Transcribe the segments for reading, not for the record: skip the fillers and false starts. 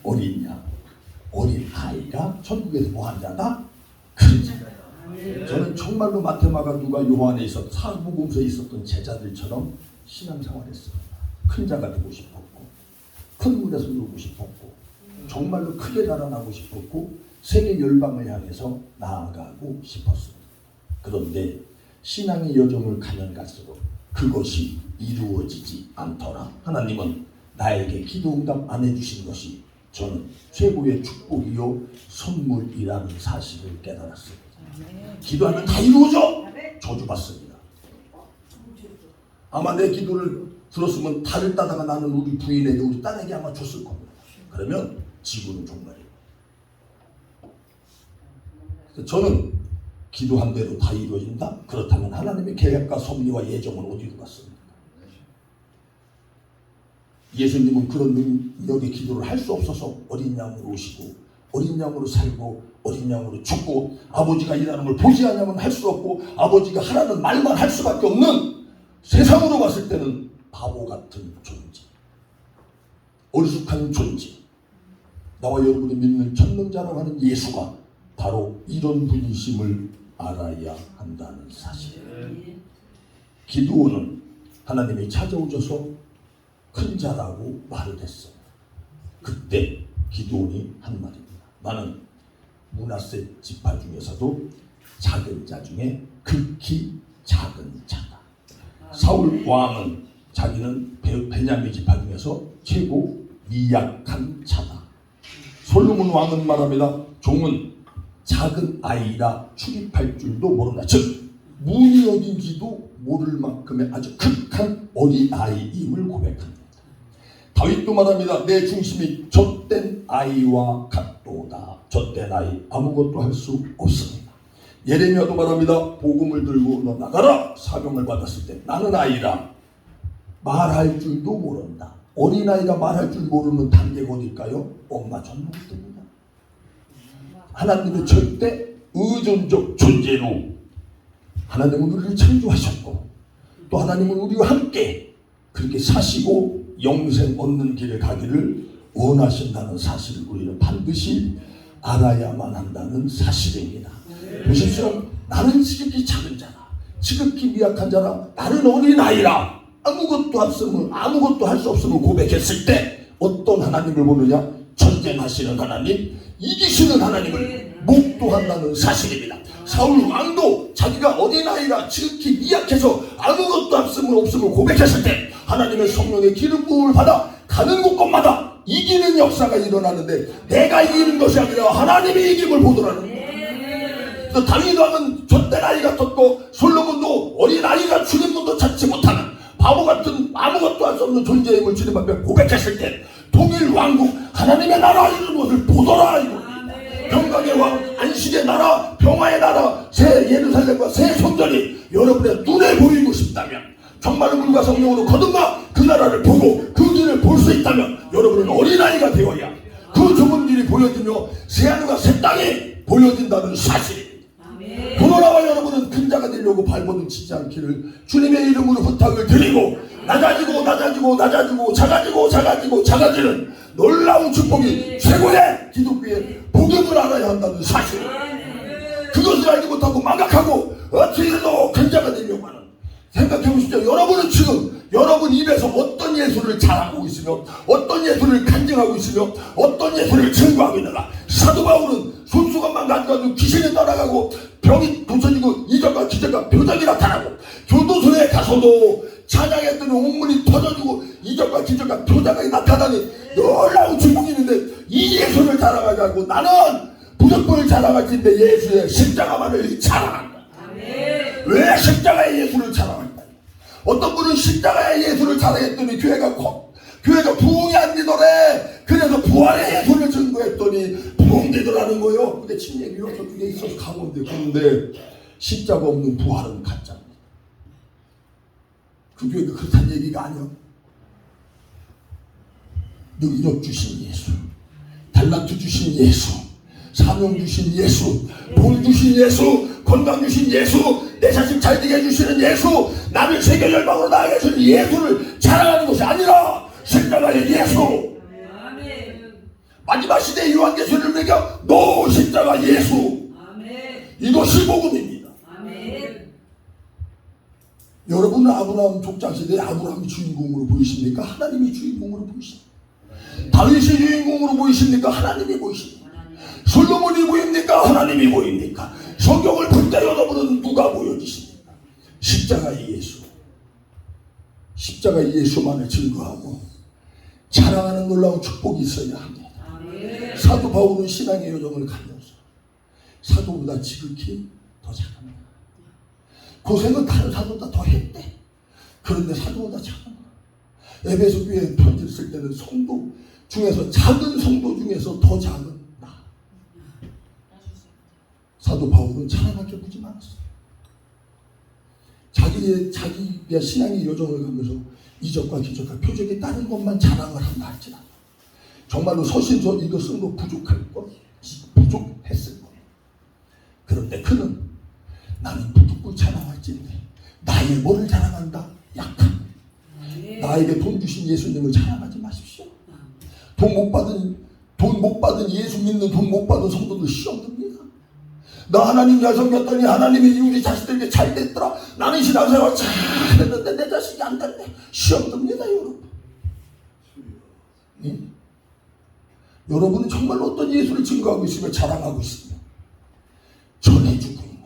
어린 양, 어린 아이가 천국에서 뭐한 자다? 큰 자다. 저는 정말로 마테마가 누가 요한에 있었던 사복음서에 있었던 제자들처럼 신앙생활했어요. 큰 자가 되고 싶었고, 큰 물에서 놀고 싶었고, 정말로 크게 자라나고 싶었고, 세계 열방을 향해서 나아가고 싶었습니다. 그런데 신앙의 여정을 가면 갈수록 그것이 이루어지지 않더라. 하나님은 나에게 기도 응답 안 해주신 것이 저는 최고의 축복이요 선물이라는 사실을 깨달았습니다. 기도하면 다 이루어져! 저주받습니다. 아마 내 기도를 들었으면 달을 따다가 나는 우리 부인에게 우리 딸에게 아마 줬을 겁니다. 그러면 지구는 종말이에요. 저는 기도한 대로 다 이루어진다? 그렇다면 하나님의 계획과 섭리와 예정은 어디로 갔습니까? 예수님은 그런 능력의 기도를 할 수 없어서 어린 양으로 오시고 어린 양으로 살고 어린 양으로 죽고 아버지가 일하는 걸 보지 않으면 할 수 없고 아버지가 하라는 말만 할 수밖에 없는 세상으로 봤을 때는 바보 같은 존재, 어리숙한 존재, 나와 여러분이 믿는 전능자라고 하는 예수가 바로 이런 분이심을 알아야 한다는 사실. 기드온은 하나님이 찾아오셔서 큰 자라고 말을 했어요. 그때 기드온이 한 말입니다. 나는 므낫세 지파 중에서도 작은 자 중에 극히 작은 자다. 사울 왕은 자기는 베냐민 지파 중에서 최고 미약한 자다. 솔로몬 왕은 말합니다. 종은 작은 아이라 출입할 줄도 모른다. 즉 문이 어딘지도 모를 만큼의 아주 극한 어린아이임을 고백합니다. 다윗도 말합니다. 내 중심이 젖된 아이와 같도다. 젖된 아이 아무것도 할 수 없습니다. 예레미야도 말합니다. 복음을 들고 너 나가라. 사명을 받았을 때 나는 아이라 말할 줄도 모른다. 어린아이가 말할 줄 모르는 단계가 어딜까요? 엄마 전부일 때입니다. 하나님의 절대 의존적 존재로 하나님은 우리를 창조하셨고 또 하나님은 우리와 함께 그렇게 사시고 영생 얻는 길을 가기를 원하신다는 사실을 우리는 반드시 알아야만 한다는 사실입니다. 보십시오. 나는 지극히 작은 자라, 지극히 미약한 자라, 나는 어린아이라 아무것도 없음을, 아무것도 할 수 없음을 고백했을 때 어떤 하나님을 보느냐? 전쟁하시는 하나님, 이기시는 하나님을 목도한다는 사실입니다. 사울 왕도 자기가 어린아이라 지극히 미약해서 아무것도 없음을 고백했을 때 하나님의 성령의 기름 부음을 받아 가는 곳곳마다 이기는 역사가 일어나는데 내가 이기는 것이 아니라 하나님이 이김을 보더라는 거예요. 다윗 왕은 젖된 아이 같았고 솔로몬도 어린아이가 주님문도 찾지 못하는 바보 같은 아무것도 할 수 없는 존재임을 주님 앞에 고백했을 때 동일 왕국 하나님의 나라 이루는 것을 보더라 이거. 평강의 왕, 안식의 나라, 평화의 나라, 새 예루살렘과 새 성전이 여러분의 눈에 보이고 싶다면 정말로 물과 성령으로 거듭나 그 나라를 보고 그 길을 볼 수 있다면 여러분은 어린아이가 되어야 그 좁은 길이 보여지며 새하늘과 새 땅이 보여진다는 사실입니다. 그러나와 여러분은 큰 자가 되려고 발버둥 치지 않기를 주님의 이름으로 부탁을 드리고 낮아지고 작아지는 놀라운 축복이 최고의 기독교의 복음을 알아야 한다는 사실. 그것을 알지 못하고 망각하고 어떻게든 큰 자가 되려고 하는 생각해보십시오. 여러분은 지금 여러분 입에서 어떤 예수를 자랑하고 있으며 어떤 예수를 간증하고 있으며 어떤 예수를 증거하고 있는가. 사도 바울은 손수건만 가져가도 귀신이 따라가고 병이 고쳐지고 이적과 기적과 표적이 나타나고 교도소에 가서도 찬양했더니 온문이 터져지고 이적과 기적과 표적이 나타나니 놀라운 축복이 있는데 이 예수를 자랑하지 않고 나는 무조건을 자랑할 텐데 예수의 십자가만을 자랑한다. 왜 십자가의 예수를 자랑한다? 어떤 분은 십자가의 예수를 자랑했더니 교회가 부흥이 안 되더래. 그래서 부활의 예수를 증거했더니 부흥되더라는 거예요. 근데 침례교회 저쪽에 있어서 가본데 그런데 십자가 없는 부활은 가짜입니다. 그 교회가 그렇다는 얘기가 아니야. 능력 주신 예수, 달란트 주신 예수, 사명 주신 예수, 돈 주신 예수, 건강 주신 예수, 내 자식 잘 되게 해주시는 예수, 나를 세계 열방으로 나가게 해주는 예수를 자랑하는 것이 아니라 십자가의 예수. 마지막 시대에 요한계시를 매겨 너 십자가 예수. 아멘. 이것이 복음입니다. 아멘. 여러분은 아브라함 족장 시대에 아브라함이 주인공으로 보이십니까? 하나님이 주인공으로 보이십니까? 다윗이 주인공으로 보이십니까? 하나님이 보이십니까? 솔로몬이 보입니까? 하나님이 보입니까? 성경을 볼 때 여러분은 누가 보여지십니까? 십자가의 예수. 십자가의 예수만을 증거하고 자랑하는 놀라운 축복이 있어야 합니다. 아멘. 사도 바울은 신앙의 여정을 가면서 사도보다 지극히 더 작습니다. 고생은 다른 사도보다 더 했대. 그런데 사도보다 작은 거야. 에베소 교회에 편지를 쓸 때는 성도 중에서 작은 성도 중에서 더 작은 나. 사도 바울은 자랑하게 보지 않았어. 자기의 신앙의 여정을 가면서 이적과 기적과 표적에 따른 것만 자랑을 한다 할지라도 정말로 서신서 이거 쓴 거 부족했을 거예요. 그런데 그는 나는 부득불 자랑할지인데 나의 뭐를 자랑한다? 약한. 나에게 돈 주신 예수님을 자랑하지 마십시오. 돈 못 받은 예수 믿는 돈 못 받은 성도들 시험 듭니다. 나 하나님 잘 섬겼더니 하나님이 우리 자식들에게 잘 됐더라. 나는 신앙생활 잘했는데 내 자식이 안 됐네. 시험 듭니다, 여러분. 예? 여러분은 정말로 어떤 예수를 증거하고 있으며 자랑하고 있으며 전해주고 있는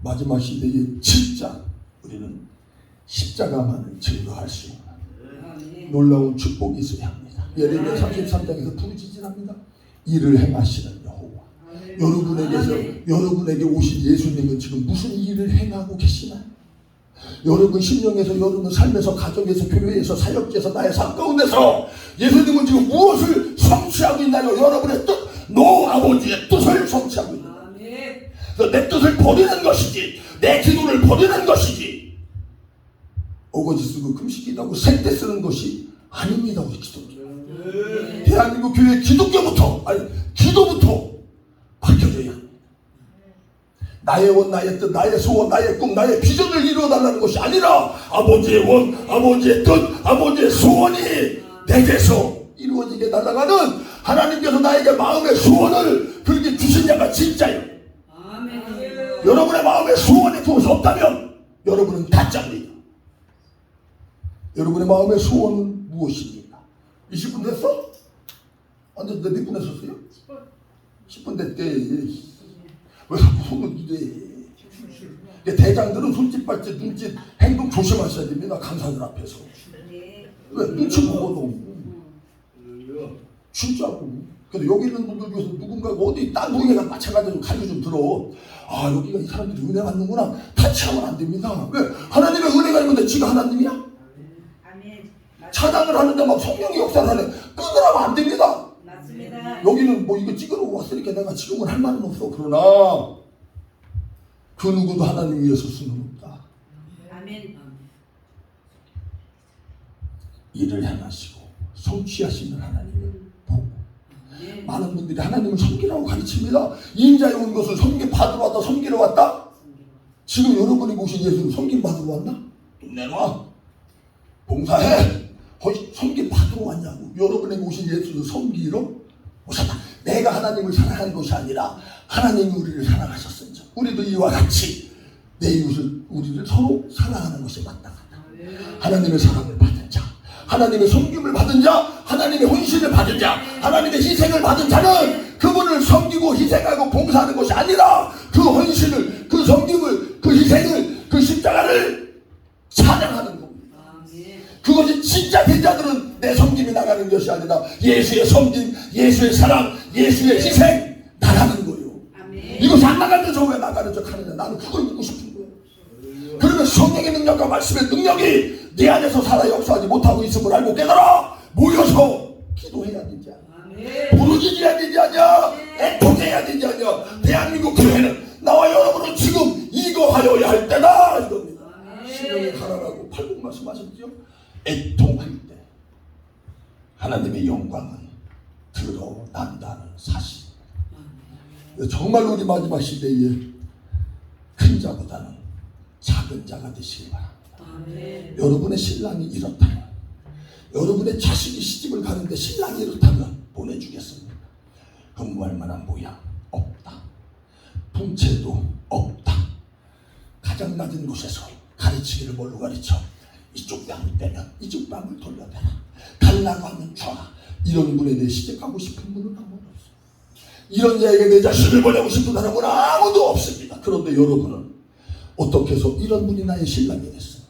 마지막 시대의 진짜 우리는 십자가만을 증거할 수 있는 놀라운 축복이 있어야 합니다. 예레미야 33장에서 부르짖으랍니다. 이를 행하시는 여호와. 여러분에게 오신 예수님은 지금 무슨 일을 행하고 계시나요? 여러분 심령에서, 여러분 삶에서, 가정에서, 교회에서, 사역지에서, 나의 삶 가운데서 예수님은 지금 무엇을 성취하고 있나요? 여러분의 뜻, 너 아버지의 뜻을 성취하고 있는 거예요. 내 뜻을 버리는 것이지, 내 기도를 버리는 것이지, 어거지 쓰고 금식기도하고 생떼 쓰는 것이 아닙니다. 우리 기독교. 대한민국 교회 기독교부터, 기도부터 밝혀져야 합니다. 나의 원, 나의 뜻, 나의 소원, 나의 꿈, 나의 비전을 이루어달라는 것이 아니라 아버지의 원, 아버지의 뜻, 아버지의 소원이 내게서 이루어지게 달라가는 하나님께서 나에게 마음의 소원을 그렇게 주신 자가 진짜예요. 아멘. 여러분의 마음의 소원이 그것이 없다면 여러분은 가짜입니다. 여러분의 마음의 소원은 무엇입니까? 20분 됐어? 몇 분 했었어요? 10분 됐대. 왜 자꾸 손을 이래? 대장들은 손짓발짓, 눈짓, 행동 조심하셔야 됩니다. 강사들 앞에서. 왜? 눈치 보거든. 진짜로. 근데 여기 있는 분들 중에서 누군가가 어디 딴 동네가 마찬가지로 가르쳐 좀 들어. 아, 여기가 이 사람들이 은혜 받는구나. 타치하면 안 됩니다. 왜? 하나님의 은혜가 있는데 지가 하나님이야? 차단을 하는데 막 성령의 역사를 하네. 끊으라면 안 됩니다. 맞습니다. 여기는 뭐 이거 찍으러 왔으니까 내가 지금은 할 말은 없어. 그러나 그 누구도 하나님 위해서 수는 없다. 아멘. 일을 행하시고 성취하시는 하나님을 보고 많은 분들이 하나님을 섬기라고 가르칩니다. 인자에 온 것은 섬김 받으러 왔다, 섬기러 왔다. 지금 여러분이 보신 예수는 섬김 받으러 왔나? 돈 내놔. 봉사해. 거의 섬김 받으러 왔냐고. 여러분에게 오신 예수는 섬기러 오셨다. 내가 하나님을 사랑하는 것이 아니라 하나님이 우리를 사랑하셨으니 우리도 이와 같이 내 이웃을, 우리를 서로 사랑하는 것이 마땅하다. 하나님의 사랑을 받은 자, 하나님의 섬김을 받은 자, 하나님의 헌신을 받은 자, 하나님의 희생을 받은 자는 그분을 섬기고 희생하고 봉사하는 것이 아니라 그 헌신을, 그 섬김을, 그 희생을, 그 십자가를 찬양하는 겁니다. 그것이 진짜 된 자들은 내 섬김이 나가는 것이 아니라 예수의 섬김, 예수의 사랑, 예수의 희생 나가는 거예요. 이것이 안 나가는 저 왜 나가는 척 하느냐. 나는 그걸 묻고 싶은 거예요. 그러면 성령의 능력과 말씀의 능력이 내 안에서 살아 역사하지 못하고 있음을 알고 깨달아 모여서 기도해야 되지 않냐, 부르짖어야 되지 않냐, 애통해야 되지 않냐. 대한민국 교회는 나와 여러분은 지금 이거 하여야 할 때다 이겁니다. 신령이 가라라고 팔복 말씀하셨죠. 애통할 때 하나님의 영광은 드러난다는 사실. 정말로 우리 마지막 시대에 큰 자보다는 작은 자가 되시기 바랍니다. 여러분의 신랑이 이렇다면, 여러분의 자식이 시집을 가는데 신랑이 이렇다면 보내주겠습니까? 흠모할 만한 모양 없다. 풍채도 없다. 가장 낮은 곳에서 가르치기를 뭘로 가르쳐? 이쪽 뺨을 빼면 이쪽 뺨을 돌려대라. 달라고 하면 줘. 이런 분에 대해 시집가고 싶은 분은 아무도 없어요. 이런 자에게 내 자식을 보내고 싶은 사람은 아무도 없습니다. 그런데 여러분은 어떻게 해서 이런 분이 나의 신랑이 됐어요?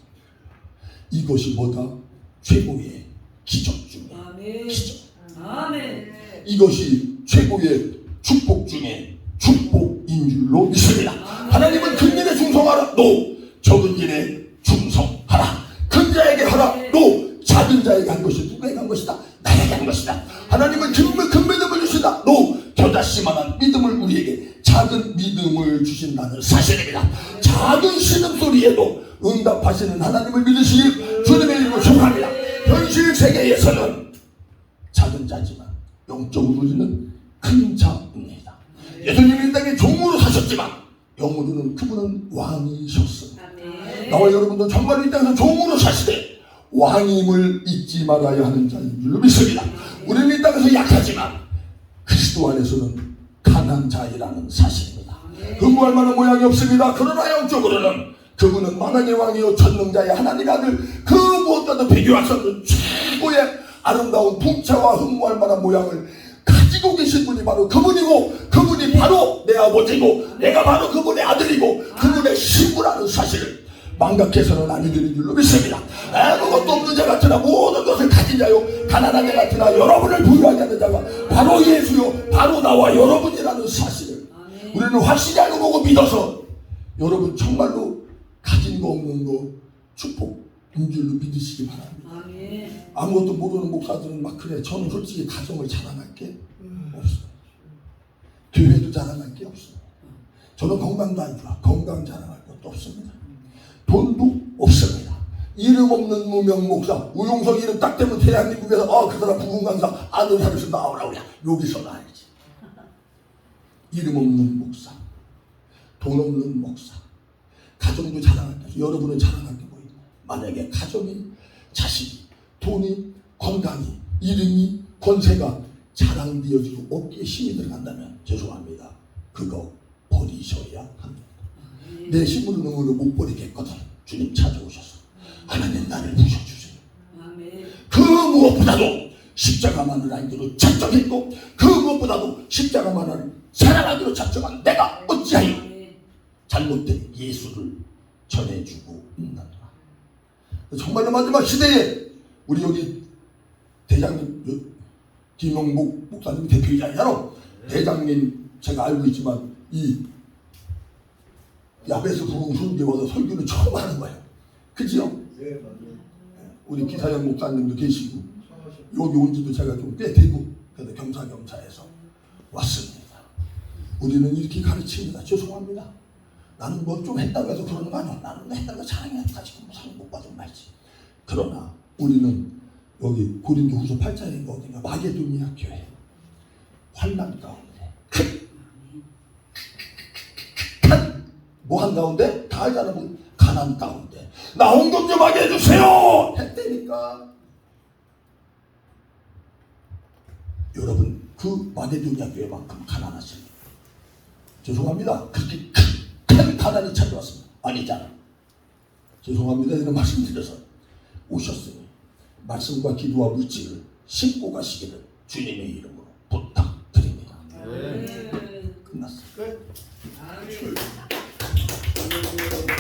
이것이 뭐다? 최고의 기적 중에 아멘. 기적. 아멘. 이것이 최고의 축복 중에 축복인 줄로 믿습니다. 하나님은 큰 일에 충성하라. 노. 적은 일에 충성하라. 큰 자에게 하라. 노. 작은 자에게 한 것이 누구에게 한 것이다? 나에게 한 것이다. 하나님은 큰 믿음을 주신다. 노. 겨자씨만한 믿음을 우리에게 작은 믿음을 주신다는 사실입니다. 작은 신음소리에도 응답하시는 하나님을 믿으시길 주님의 이름으로 축복합니다. 현실 세계에서는 작은 자지만 영적으로 우리는 큰 자입니다. 예수님이 이 땅에 종으로 사셨지만 영으로는 그분은 왕이셨습니다. 아멘. 나와 여러분도 정말 이 땅에서 종으로 사시되 왕임을 잊지 말아야 하는 자인 줄로 믿습니다. 우리는 이 땅에서 약하지만 그리스도 안에서는 강한 자이라는 사실입니다. 근무할 만한 모양이 없습니다. 그러나 영적으로는 그분은 만왕의 왕이요 전능자의 하나님의 아들, 그 무엇과도 비교할 수 없는 최고의 아름다운 풍채와 흠모할 만한 모양을 가지고 계신 분이 바로 그분이고, 그분이 바로 내 아버지고 내가 바로 그분의 아들이고 그분의 신부라는 사실을 망각해서는 아니 되는 줄로 믿습니다. 아무것도 없는 자 같으나 모든 것을 가진 자요 가난한 자 같으나 여러분을 부유하게 하는 자가 바로 예수요 바로 나와 여러분이라는 사실을 우리는 확실히 알고 보고 믿어서 여러분 정말로 가진 거 없는 거 축복인 줄로 믿으시기 바랍니다. 아멘. 아무것도 모르는 목사들은 막 그래. 저는 솔직히 가정을 자랑할 게 없어요. 교회도 자랑할 게 없어요. 저는 건강도 안 좋아. 건강 자랑할 것도 없습니다. 돈도 없습니다. 이름 없는 무명 목사, 우용석 이름 딱 대면 대한민국에서 그 사람 부흥 강사 아는 사람에서 나오라 그래. 여기서 나야지. 이름 없는 목사, 돈 없는 목사, 가정도 자랑할 게 없어요. 여러분은 자랑할 게 뭐 있나요? 만약에 가정이, 자식이, 돈이, 건강이, 이름이, 권세가 자랑되어지고 어깨에 힘이 들어간다면 죄송합니다. 그거 버리셔야 합니다. 내 힘으로 능으로 못 버리겠거든. 주님 찾아오셔서 하나님 나를 부셔주세요. 아멘. 그 무엇보다도 십자가만을 알기로 작정했고 그 무엇보다도 십자가만을 사랑하기로 작정한 내가 어찌하여 잘못된 예수를 전해주고 있는가. 정말로 마지막 시대에 우리 여기 대장님 김용복 목사님 대표이사잖아요. 대장님 제가 알고 있지만 이 야베스 부흥 순교에 와서 설교는 처음 하는 거예요. 그지요? 네, 맞아요. 우리 기사형 목사님도 계시고 여기 온 지도 제가 좀 꽤 되고 그래서 겸사겸사해서 왔습니다. 우리는 이렇게 가르칩니다. 죄송합니다. 나는 뭐 좀 했다고 해서 그러는 거 아니야. 나는 했다고 자랑해가지고 뭐 상 못 받으면 말지. 그러나 우리는 여기 고린도후서 8장인가 어딘가 마게도니아 교회 환난 가운데 뭐 한가운데? 다 알잖아. 뭐 가난 가운데 나 헌금 좀 하게 해주세요 했다니까. 여러분 그 마게도니아 교회만큼 가난하십니까? 죄송합니다. 그렇게 큰 가난이 찾아왔습니다. 아니잖아. 죄송합니다. 이런 말씀 드려서 오셨으니 말씀과 기도와 물질을 싣고 가시기를 주님의 이름으로 부탁드립니다. 아멘. 끝났습니다. 끝. 아멘.